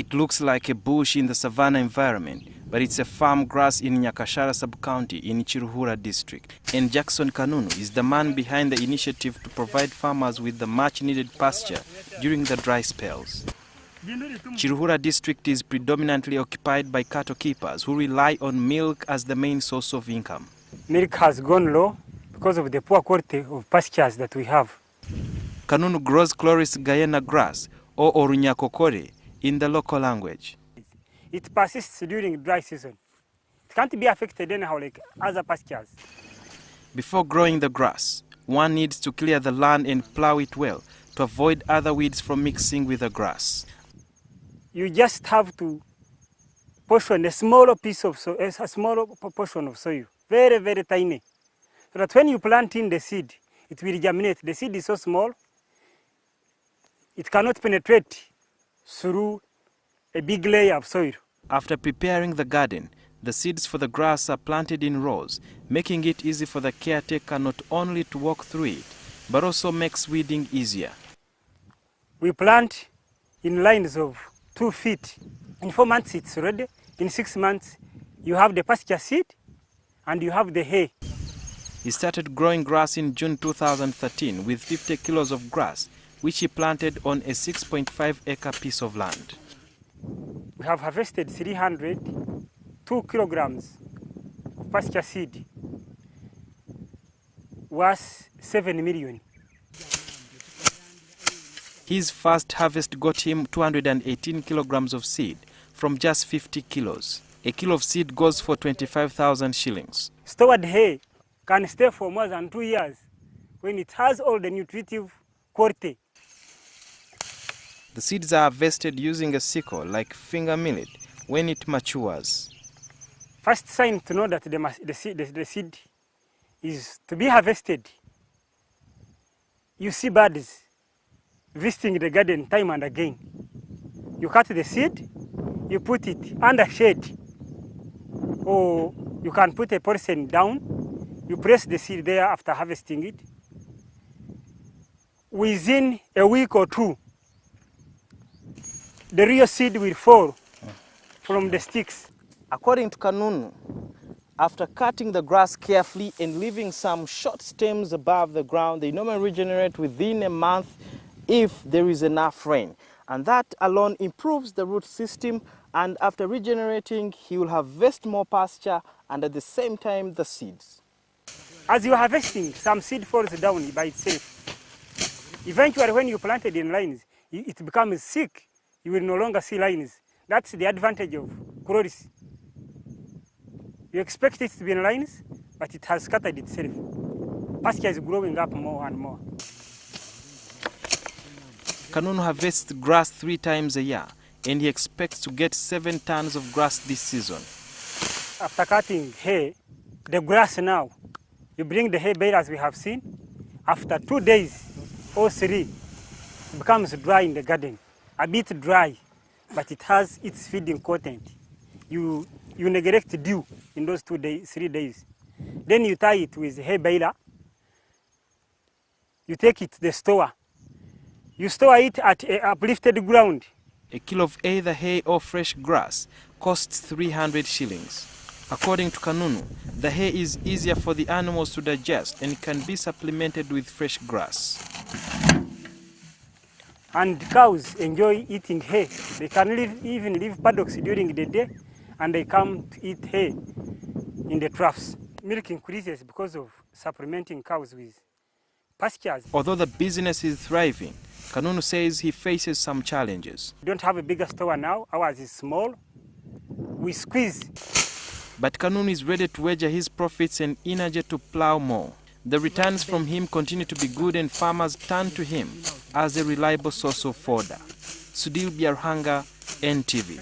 It looks like a bush in the savanna environment, but it's a farm grass in Nyakashara sub-county in Kiruhura district. And Jackson Kanuunu is the man behind the initiative to provide farmers with the much-needed pasture during the dry spells. Kiruhura district is predominantly occupied by cattle keepers who rely on milk as the main source of income. Milk has gone low because of the poor quality of pastures that we have. Kanuunu grows Chloris guyana grass, or Orunyakokore, in the local language. It persists during dry season. It can't be affected anyhow like other pastures. Before growing the grass, one needs to clear the land and plow it well to avoid other weeds from mixing with the grass. You just have to portion a smaller piece of soil, a smaller portion of soil, very, very tiny, so that when you plant in the seed, it will germinate. The seed is so small, it cannot penetrate through a big layer of soil. After preparing the garden, the seeds for the grass are planted in rows, making it easy for the caretaker not only to walk through it, but also makes weeding easier. We plant in lines of 2 feet. In 4 months it's ready. In 6 months you have the pasture seed and you have the hay. He started growing grass in June 2013 with 50 kilos of grass, which he planted on a 6.5-acre piece of land. We have harvested 302 kilograms of pasture seed, worth 7 million. His first harvest got him 218 kilograms of seed from just 50 kilos. A kilo of seed goes for 25,000 shillings. Stored hay can stay for more than 2 years when it has all the nutritive quality. The seeds are harvested using a sickle like finger millet when it matures. First sign to know that the seed is to be harvested, you see birds visiting the garden time and again. You cut the seed, you put it under shade, or you can put a person down, you press the seed there after harvesting it. Within a week or 2, the real seed will fall from the sticks. According to Kanuunu, after cutting the grass carefully and leaving some short stems above the ground, they normally regenerate within a month if there is enough rain. And that alone improves the root system, and after regenerating, he will harvest more pasture and at the same time the seeds. As you are harvesting, some seed falls down by itself. Eventually, when you plant it in lines, it becomes sick. You will no longer see lines. That's the advantage of Chloris. You expect it to be in lines, but it has scattered itself. Pasture is growing up more and more. Kanuunu harvests grass 3 times a year, and he expects to get 7 tons of grass this season. After cutting hay, the grass now, you bring the hay bale as we have seen. After 2 days or 3, it becomes dry in the garden. A bit dry, but it has its feeding content. You neglect dew in those 3 days. Then you tie it with hay baler. You take it to the store. You store it at a uplifted ground. A kilo of either hay or fresh grass costs 300 shillings. According to Kanuunu, the hay is easier for the animals to digest and can be supplemented with fresh grass. And cows enjoy eating hay. They can even leave paddocks during the day, and they come to eat hay in the troughs. Milk increases because of supplementing cows with pastures. Although the business is thriving, Kanuunu says he faces some challenges. We don't have a bigger store now. Ours is small. We squeeze. But Kanuunu is ready to wager his profits and energy to plow more. The returns from him continue to be good, and farmers turn to him as a reliable source of fodder. Sudil Biarhanga, NTV.